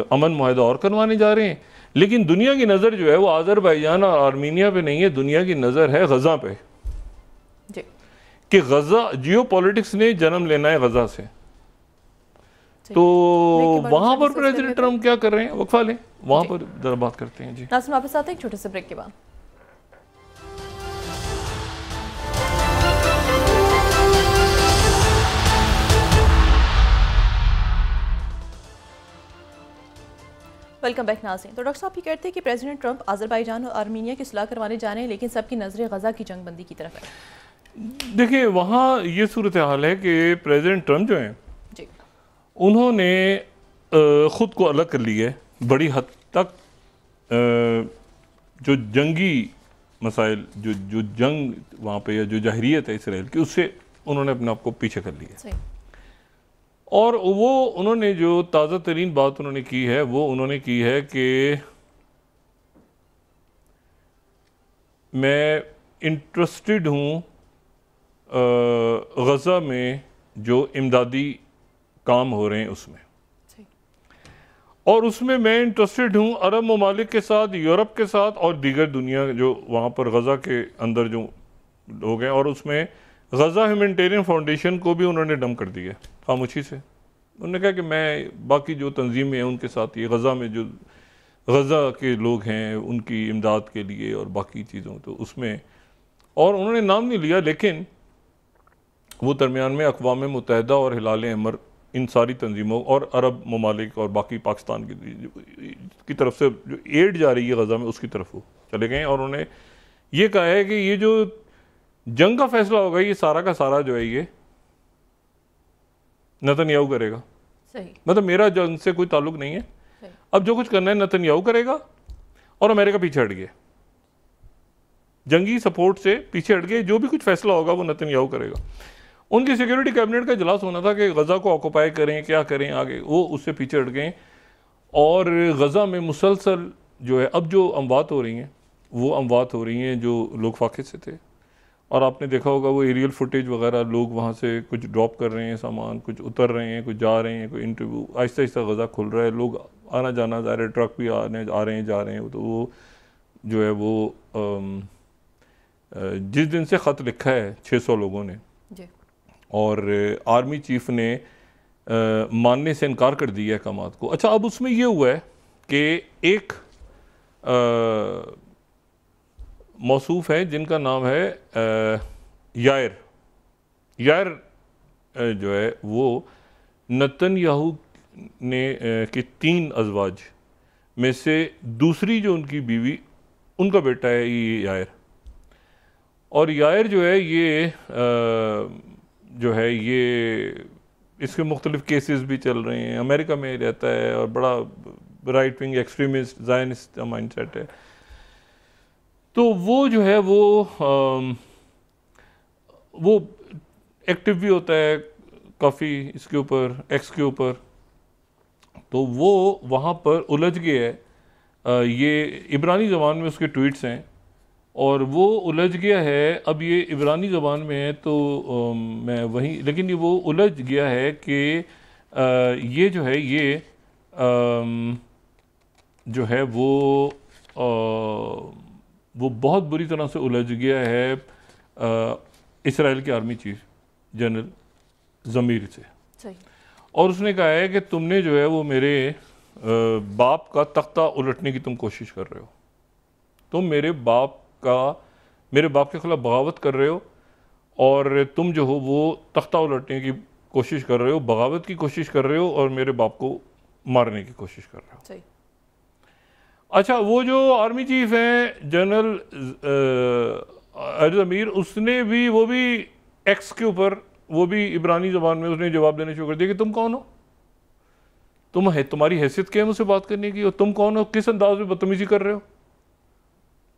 अमन मुआहदा और करवाने जा रहे हैं। लेकिन दुनिया की नज़र जो है वो आज़रबाईजान और आर्मीनिया पे नहीं है, दुनिया की नज़र है गज़ा पे जी, कि गज़ा, जियो पॉलिटिक्स ने जन्म लेना है गज़ा से। तो वहां पर प्रेसिडेंट ट्रम्प क्या कर रहे हैं, वक्फा लें, वहां पर जरा बात करते हैं जी। नाज़रीन वापस आते हैं एक छोटे से ब्रेक के बाद। वेलकम बैक नाज़रीन। तो डॉक्टर साहब ये कहते हैं कि प्रेसिडेंट ट्रम्प आज़रबाईजान और आर्मीनिया की सुलह करवाने जा रहे हैं, लेकिन सबकी नजरें गजा की जंगबंदी की तरफ है। देखिए वहाँ ये सूरत हाल है कि प्रेसिडेंट ट्रम्प जो हैं उन्होंने ख़ुद को अलग कर लिया है बड़ी हद तक। जो जंगी मसाइल, जो जंग वहाँ पे या जो जहरीत है इसराइल की, उससे उन्होंने अपने आप को पीछे कर लिया। और वो उन्होंने जो ताज़ा तरीन बात उन्होंने की है वो उन्होंने की है कि मैं इंटरेस्टेड हूँ गज़ा में जो इमदादी काम हो रहे हैं उसमें, और उसमें मैं इंटरेस्टेड हूँ अरब ममालिक के साथ, यूरोप के साथ और दीगर दुनिया जो वहाँ पर गज़ा के अंदर जो लोग हैं। और उसमें गज़ा ह्यूमैनिटेरियन फाउंडेशन को भी उन्होंने डम कर दिया खामोशी से। उन्होंने कहा कि मैं बाकी जो तंजीमें हैं उनके साथ, ये गज़ा में जो गज़ा के लोग हैं उनकी इमदाद के लिए और बाकी चीज़ों, तो उसमें, और उन्होंने नाम नहीं लिया, लेकिन वो दरमियान में अक़वाम मुत्तहिदा और हिलाल अहमर, इन सारी तंजीमों और अरब ममालिक और बाकी पाकिस्तान की तरफ से जो एड जा रही है गज़ा में, उसकी तरफ वो चले गए। और उन्होंने ये कहा है कि ये जो जंग का फैसला होगा ये सारा का सारा जो है ये नेतन्याहू करेगा। सही। मतलब मेरा जंग से कोई ताल्लुक नहीं है, अब जो कुछ करना है नेतन्याहू करेगा, और अमेरिका पीछे हट गया, जंगी सपोर्ट से पीछे हट गए, जो भी कुछ फैसला होगा वो नेतन्याहू करेगा। उनकी सिक्योरिटी कैबिनेट का इजलास होना था कि गज़ा को ऑक्यूपाई करें, क्या करें आगे, वो उससे पीछे हट गए। और गज़ा में मुसलसल जो है अब जो अमवात हो रही हैं वो अमवात हो रही हैं जो लोग फाक़े से थे। और आपने देखा होगा वो एरियल फुटेज वगैरह, लोग वहाँ से कुछ ड्रॉप कर रहे हैं सामान, कुछ उतर रहे हैं, कुछ जा रहे हैं, कोई इंटरव्यू, आहिस्ता आहिस्ता गज़ा खुल रहा है, लोग आना जाना जा रहे हैं, ट्रक भी आ रहे हैं जा रहे हैं। तो वो जो है वो जिस दिन से ख़त लिखा है 600 लोगों ने जी, और आर्मी चीफ ने मानने से इनकार कर दिया अहकामात को। अच्छा, अब उसमें ये हुआ है कि एक मौसूफ हैं जिनका नाम है यायर। यायर जो है वो नेतन्याहू ने के 3 अज़वाज में से दूसरी जो उनकी बीवी, उनका बेटा है ये यायर। और यायर जो है ये जो है ये इसके मुख्तलिफ केसेस भी चल रहे हैं, अमेरिका में रहता है और बड़ा right wing extremist Zionist mindset है। तो वो जो है वो एक्टिव भी होता है काफ़ी इसके ऊपर, एक्स के ऊपर। तो वो वहाँ पर उलझ गया है। ये इब्रानी ज़बान में उसके ट्वीट्स हैं और वो उलझ गया है। अब ये इब्रानी ज़बान में है तो मैं वहीं, लेकिन ये वो उलझ गया है कि ये जो है ये जो है वो बहुत बुरी तरह से उलझ गया है इसराइल के आर्मी चीफ जनरल ज़मीर से। सही। और उसने कहा है कि तुमने जो है वो मेरे बाप का तख्ता उलटने की तुम कोशिश कर रहे हो, तुम मेरे बाप के खिलाफ बगावत कर रहे हो और तुम जो हो वो तख्ता उलटने की कोशिश कर रहे हो, बगावत की कोशिश कर रहे हो और मेरे बाप को मारने की कोशिश कर रहे हो। सही। अच्छा, वो जो आर्मी चीफ हैं जनरल ज़मीर, उसने भी वो भी एक्स के ऊपर, वो भी इब्रानी ज़बान में उसने जवाब देना शुरू कर दिया कि तुम कौन हो, तुम्हारी हैसियत क्या है मुझसे बात करने की, और तुम कौन हो, किस अंदाज में बदतमीजी कर रहे हो।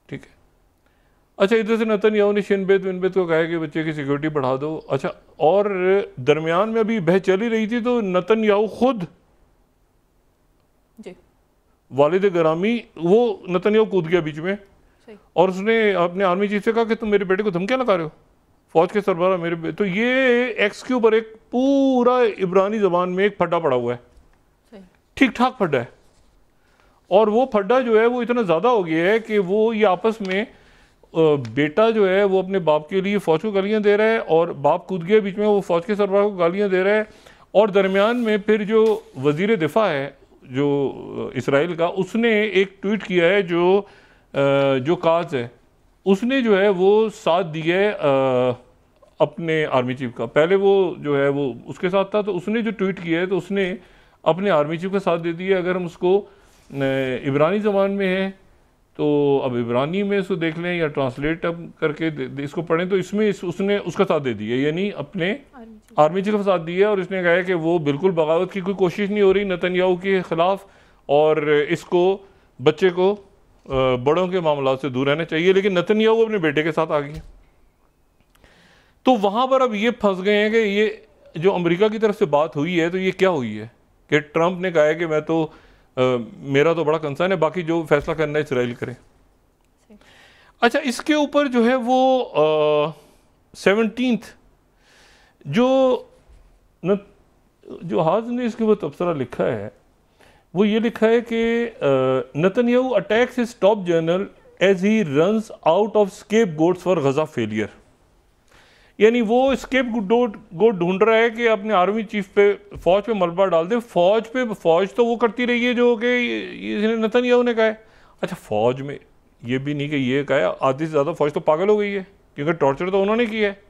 ठीक है। अच्छा, इधर से नेतन्याहू ने शिनबेत विनबेत को कहा कि बच्चे की सिक्योरिटी बढ़ा दो। अच्छा, और दरमियान में अभी बहस चली रही थी तो नेतन्याहू खुद जी, वालिद ग्रामी, वो नेतन्याहू कूद गया बीच में और उसने अपने आर्मी चीफ से कहा कि तुम मेरे बेटे को धमकियां लगा रहे हो, फौज के सरबराह मेरे तो ये एक्स के ऊपर एक पूरा इब्रानी ज़बान में एक फड्डा पड़ा हुआ है, ठीक ठाक फड्डा है। और वो फड्डा जो है वो इतना ज़्यादा हो गया है कि वो ये आपस में बेटा जो है वो अपने बाप के लिए फ़ौज को गालियाँ दे रहा है और बाप कूद गया बीच में, वो फ़ौज के सरबराह को गालियाँ दे रहा है। और दरमियान में फिर जो वज़ीर दिफा है जो इसराइल का, उसने एक ट्वीट किया है जो काज है, उसने जो है वो साथ दिया है अपने आर्मी चीफ का। पहले वो जो है वो उसके साथ था, तो उसने जो ट्वीट किया है तो उसने अपने आर्मी चीफ का साथ दे दिया। अगर हम उसको इब्रानी ज़बान में है तो अब इब्रानी में इसको देख लें या ट्रांसलेट अब करके इसको पढ़ें, तो इसमें उसने उसका साथ दे दिया, यानी अपने आर्मी चीफ का साथ दिया। और इसने कहा है कि वो बिल्कुल बगावत की कोई कोशिश नहीं हो रही नेतन्याहू के ख़िलाफ़, और इसको बच्चे को बड़ों के मामलों से दूर रहना चाहिए। लेकिन नेतन्याहू अपने बेटे के साथ आ गए। तो वहाँ पर अब ये फंस गए हैं कि ये जो अमेरिका की तरफ से बात हुई है तो ये क्या हुई है कि ट्रंप ने कहा है कि मैं तो मेरा तो बड़ा कंसर्न है, बाकी जो फैसला करना है इसराइल करे। अच्छा, इसके ऊपर जो है वो 17th जो हाज ने इसके ऊपर तबसरा लिखा है, वो ये लिखा है कि Netanyahu attacks his top general as he runs out of scapegoats for Gaza failure. यानी वो स्केप गोट ढूंढ रहा है कि अपने आर्मी चीफ पे, फौज पे मलबा डाल दे। फौज तो वो करती रही है जो कि नेतन्याहू ने कहा है। अच्छा, फौज में ये भी नहीं कि ये कहा है, आधी से ज़्यादा फौज तो पागल हो गई है क्योंकि टॉर्चर तो उन्होंने किया है।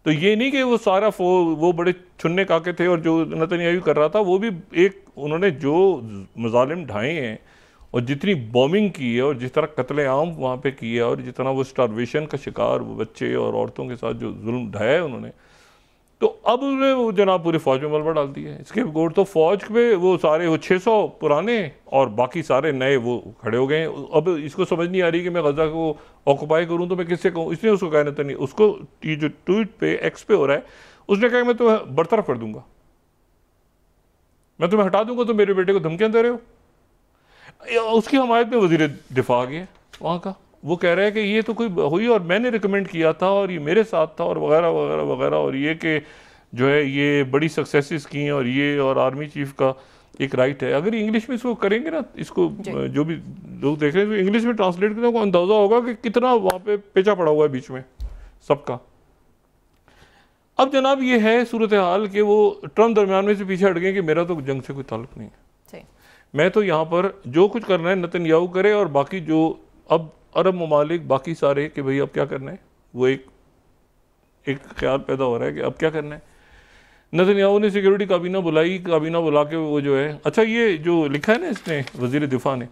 तो ये नहीं कि वो सारा वो बड़े छुन्ने काके थे और जो नेतन्याहू कर रहा था वो भी एक, उन्होंने जो मजालिम ढाए हैं और जितनी बॉम्बिंग की है और जिस तरह कत्ले आम वहाँ पे की है और जितना वो स्टारवेशन का शिकार वो बच्चे और औरतों के साथ जो जुल्म ढाया है उन्होंने, तो अब उन्होंने वो जनाब पूरी फ़ौज में मलबा डाल दिया है। इसके गोट तो फ़ौज पे वो सारे वो 600 पुराने और बाकी सारे नए वो खड़े हो गए। अब इसको समझ नहीं आ रही कि मैं गजा को ऑक्यूपाई करूँ तो मैं किससे कहूँ। इसने उसको कहा नहीं, उसको ये जो ट्वीट पे एक्स पे हो रहा है, उसने कहा मैं तुम्हें बरतरफ कर दूंगा, मैं तुम्हें हटा दूंगा, तो मेरे बेटे को धमकियाँ दे रहे हो। उसकी हमायत में वज़ीर दिफा आ गया वहाँ का, वो कह रहा है कि ये तो कोई हुई और मैंने रिकमेंड किया था और ये मेरे साथ था और वगैरह वगैरह वगैरह, और ये कि जो है ये बड़ी सक्सेसेस की हैं और ये और आर्मी चीफ का एक राइट है। अगर इंग्लिश में इसको करेंगे ना, इसको जो भी लोग देख रहे हैं तो इंग्लिश में ट्रांसलेट करें, को अंदाज़ा होगा कि कितना वहाँ पे पेचा पड़ा हुआ है बीच में सबका। अब जनाब ये है सूरत हाल कि वो ट्रम्प दरमियान में से पीछे हट गए कि मेरा तो जंग से कोई ताल्लुक नहीं है, मैं तो यहाँ पर जो कुछ करना है नेतन्याहू करे और बाकी जो अब अरब ममालिक बाकी सारे कि भाई अब क्या करना है, वो एक ख्याल पैदा हो रहा है कि अब क्या करना है। नेतन्याहू ने सिक्योरिटी काबीना बुलाई, काबीना बुला के वो जो है, अच्छा ये जो लिखा है ना इसने वजीर दिफा ने,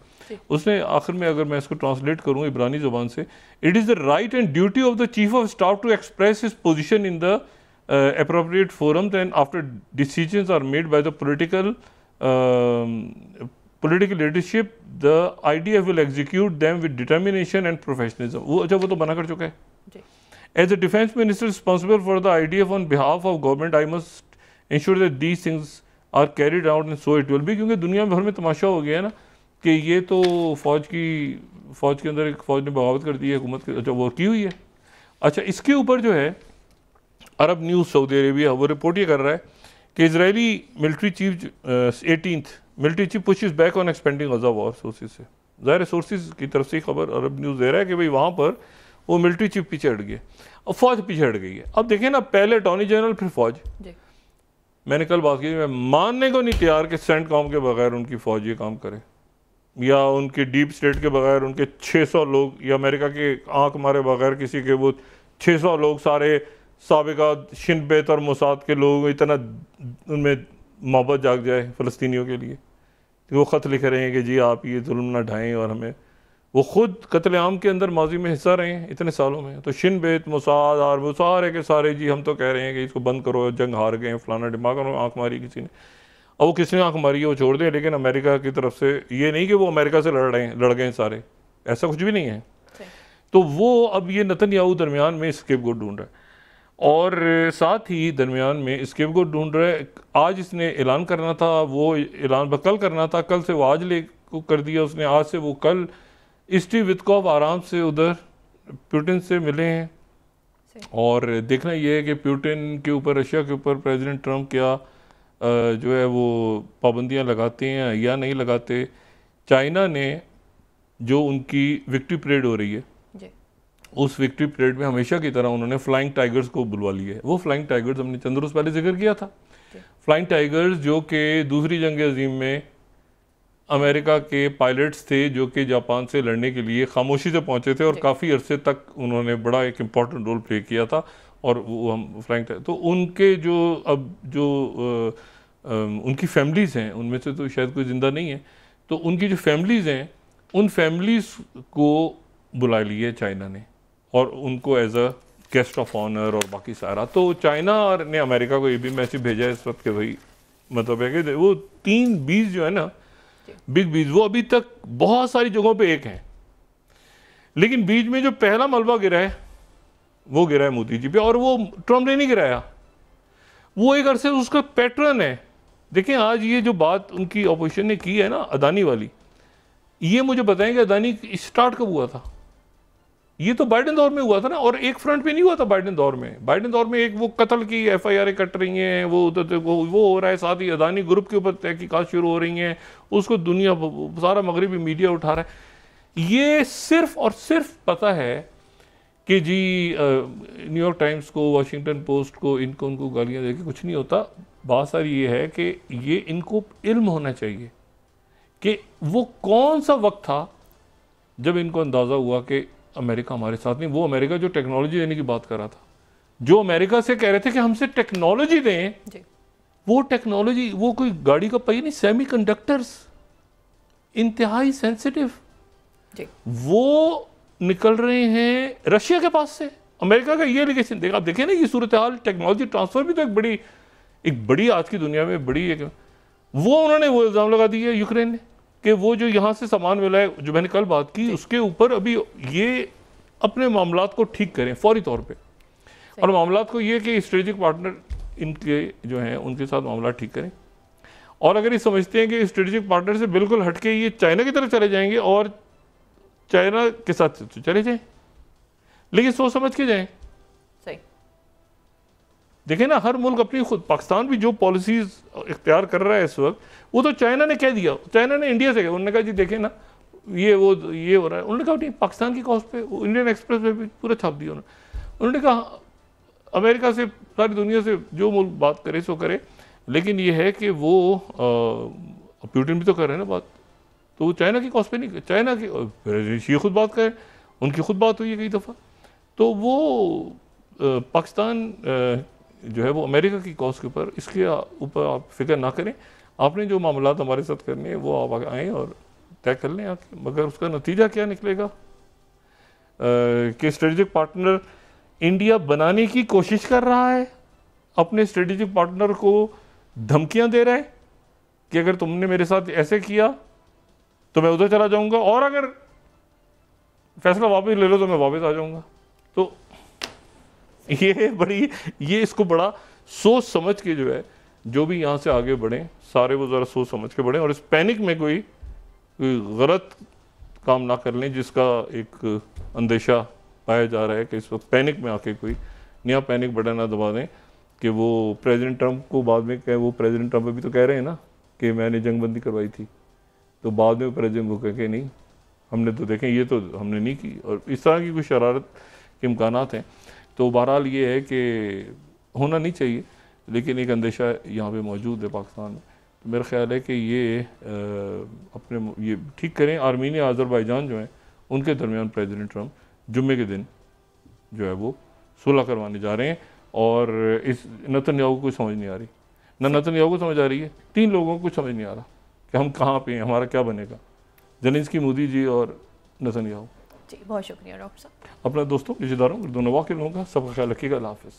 उसने आखिर में, अगर मैं इसको ट्रांसलेट करूँ इब्रानी ज़ुबान से, it is the right and duty of the chief of staff to express his position in the appropriate forums and after decisions are made by the political leadership, the IDF will execute them with determination and professionalism. वो अच्छा वो तो बना कर चुका है. As a defense minister responsible for the IDF on behalf of government, I must ensure that these things are carried out and so it will be. क्योंकि दुनिया भर में तमाशा हो गया है ना कि ये तो फ़ौज के अंदर एक फ़ौज ने बगावत कर दी है, हुकूमत की, अच्छा वो की हुई है. अच्छा इसके ऊपर जो है अरब न्यूज़ सऊदी अरेबिया वो रिपोर्ट ये कर रहा है कि Israeli military chief 18th military chief pushes back on expanding Gaza war sources से. ज़ाहिर सोर्सेज की तरफ से खबर अरब न्यूज़ दे रहा है कि भाई वहाँ पर वो मिलिट्री चीफ पीछे हट गए और फौज पीछे हट गई है. अब देखें ना, पहले अटॉर्नी जनरल फिर फौज. मैंने कल बात की, मैं मानने को नहीं तैयार कि सेंटकॉम के बगैर उनकी फौज ये काम करे, या उनके डीप स्टेट के बगैर उनके 600 लोग, या अमेरिका के आंख मारे बगैर किसी के वो 600 लोग सारे साबिका शिन बेत और मोसाद के लोग, इतना उनमें मोहब्बत जाग जाए फ़लस्तीनियों के लिए कि वो ख़त लिख रहे हैं कि जी आप ये जुल्म ना ढाएँ और हमें, वो ख़ुद कत्लेआम के अंदर माजी में हिस्सा रहे हैं इतने सालों में. तो शिन बेत मोसाद और वो सारे के सारे जी हम तो कह रहे हैं कि इसको बंद करो, जंग हार गए, फलाना दिमाग आँख मारी किसी ने, और वो किसने आँख मारी है वो छोड़ दें, लेकिन अमेरिका की तरफ से ये नहीं कि वो अमेरिका से लड़ गए सारे, ऐसा कुछ भी नहीं है. तो वो अब ये नेतन्याहू दरमियान में स्केपगोट ढूंढ रहा है और साथ ही दरमियान में स्केपगोट ढूंढ रहा है. आज इसने ऐलान करना था, वो ऐलान कल करना था, कल से वो आज ले को कर दिया उसने, आज से वो कल. स्टीव विटकॉफ आराम से उधर पुतिन से मिले हैं और देखना ये है कि पुतिन के ऊपर, रशिया के ऊपर प्रेसिडेंट ट्रंप क्या जो है वो पाबंदियां लगाते हैं या नहीं लगाते. चाइना ने जो उनकी विक्ट्री परेड हो रही है उस विक्ट्री परेड में हमेशा की तरह उन्होंने फ्लाइंग टाइगर्स को बुलवा लिया है. वो फ्लाइंग टाइगर्स हमने चंद रोज़ पहले जिक्र किया था. फ्लाइंग टाइगर्स जो कि दूसरी जंग अजीम में अमेरिका के पायलट्स थे जो कि जापान से लड़ने के लिए खामोशी से पहुंचे थे और काफ़ी अरसे तक उन्होंने बड़ा एक इम्पॉर्टेंट रोल प्ले किया था. और वो हम फ्लाइंग तो उनके जो अब जो उनकी फैमिलीज़ हैं उनमें से तो शायद कोई ज़िंदा नहीं है, तो उनकी जो फैमिलीज़ हैं उन फैमिलीज़ को बुला लिया चाइना ने और उनको as a guest of honour और बाकी सारा. तो चाइना और ने अमेरिका को ये भी मैसेज भेजा है इस वक्त के भाई मतलब है कि वो 3 बीज जो है ना, बिग बीज, वो अभी तक बहुत सारी जगहों पे एक हैं, लेकिन बीच में जो पहला मलबा गिरा है वो गिरा है मोदी जी पे, और वो ट्रम्प ने नहीं गिराया, वो एक अरसे उसका पैटर्न है. देखें आज ये जो बात उनकी अपोजिशन ने की है ना अदानी वाली, ये मुझे बताएं कि अदानी स्टार्ट कब हुआ था. ये तो बाइडेन दौर में हुआ था ना, और एक फ्रंट पे नहीं हुआ था बाइडेन दौर में. बाइडेन दौर में एक वो कत्ल की FIR कट रही हैं, वो हो रहा है, साथ ही अदानी ग्रुप के ऊपर तहकीकात शुरू हो रही हैं, उसको दुनिया सारा मगरबी मीडिया उठा रहा है. ये सिर्फ और सिर्फ पता है कि जी न्यूयॉर्क टाइम्स को, वाशिंगटन पोस्ट को, इनको उनको गालियाँ देके कुछ नहीं होता. बात सारी ये है कि ये इनको इल्म होना चाहिए कि वो कौन सा वक्त था जब इनको अंदाज़ा हुआ कि अमेरिका हमारे साथ नहीं. वो अमेरिका जो टेक्नोलॉजी देने की बात कर रहा था, जो अमेरिका से कह रहे थे कि हमसे टेक्नोलॉजी दें, वो टेक्नोलॉजी, वो कोई गाड़ी का पहिया नहीं, सेमीकंडक्टर्स इंतहाई सेंसिटिव, वो निकल रहे हैं रशिया के पास से. अमेरिका का ये एलिगेशन देखा, आप देखें ना ये सूरत हाल. टेक्नोलॉजी ट्रांसफर भी तो एक बड़ी आज की दुनिया में बड़ी एक, वो उन्होंने वो इल्ज़ाम लगा दिया यूक्रेन ने कि वो जो यहाँ से सामान मिला है, जो मैंने कल बात की, उसके ऊपर अभी ये अपने मामलात को ठीक करें फौरी तौर पे, और मामलात को ये कि स्ट्रेटेजिक पार्टनर इनके जो हैं उनके साथ मामला ठीक करें. और अगर ये समझते हैं कि स्ट्रेटेजिक पार्टनर से बिल्कुल हटके ये चाइना की तरफ चले जाएंगे और चाइना के साथ चले जाएं, लेकिन सोच समझ के जाएं. देखें ना, हर मुल्क अपनी खुद, पाकिस्तान भी जो पॉलिसीज इख्तियार कर रहा है इस वक्त, वो तो चाइना ने कह दिया. चाइना ने इंडिया से कहा, उन्होंने कहा जी देखें ना ये हो रहा है. उन्होंने कहा नहीं, पाकिस्तान की कॉस्ट पे इंडियन एक्सप्रेस पे भी पूरा छाप दिया उन्होंने कहा अमेरिका से, सारी दुनिया से जो मुल्क बात करे सो करे, लेकिन ये है कि वो पुतिन भी तो कर रहे हैं ना बात, तो वो चाइना की कॉस्ट पे नहीं, चाइना की खुद बात करें. उनकी खुद बात हुई है कई दफ़ा। तो वो पाकिस्तान जो है वो अमेरिका की कॉज के ऊपर, इसके ऊपर आप फिक्र ना करें। आपने जो मामलात हमारे साथ करने हैं वो आप आएँ और तय कर लें आके, मगर उसका नतीजा क्या निकलेगा कि स्ट्रेटेजिक पार्टनर इंडिया बनाने की कोशिश कर रहा है, अपने स्ट्रेटेजिक पार्टनर को धमकियां दे रहा है कि अगर तुमने मेरे साथ ऐसे किया तो मैं उधर चला जाऊंगा, और अगर फैसला वापस ले लो तो मैं वापस आ जाऊंगा। तो ये इसको बड़ा सोच समझ के जो है, जो भी यहाँ से आगे बढ़ें सारे वो ज़रा सोच समझ के बढ़ें और इस पैनिक में कोई गलत काम ना कर लें जिसका एक अंदेशा पाया जा रहा है कि इस वक्त पैनिक में आके कोई नया पैनिक बटन ना दबा दें कि वो प्रेसिडेंट ट्रंप को बाद में कहे। वो प्रेसिडेंट ट्रंप अभी तो कह रहे हैं ना कि मैंने जंगबंदी करवाई थी, तो बाद में प्रेसिडेंट को कह के नहीं, हमने तो देखें ये तो हमने नहीं की, और इस तरह की कुछ शरारत के इम्कानात हैं। तो बहरहाल ये है कि होना नहीं चाहिए, लेकिन एक अंदेशा यहाँ पे मौजूद है पाकिस्तान में। तो मेरा ख्याल है कि ये अपने ये ठीक करें। आर्मीनिया अज़रबैजान जो है उनके दरमियान प्रेसिडेंट ट्रंप जुम्मे के दिन जो है वो सुलह करवाने जा रहे हैं, और इस नेतन्याहू को समझ नहीं आ रही, ना नेतन्याहू को समझ आ रही है, 3 लोगों को समझ नहीं आ रहा कि हम कहाँ पे हैं, हमारा क्या बनेगा, जेलेंस्की, मोदी जी और नेतन्याहू। जी बहुत शुक्रिया डॉक्टर साहब। अपना दोस्तों रिश्तेदारों दोनों वाकिफ होगा, सबका ख्याल रखिएगा। अल्लाह हाफ़िज़।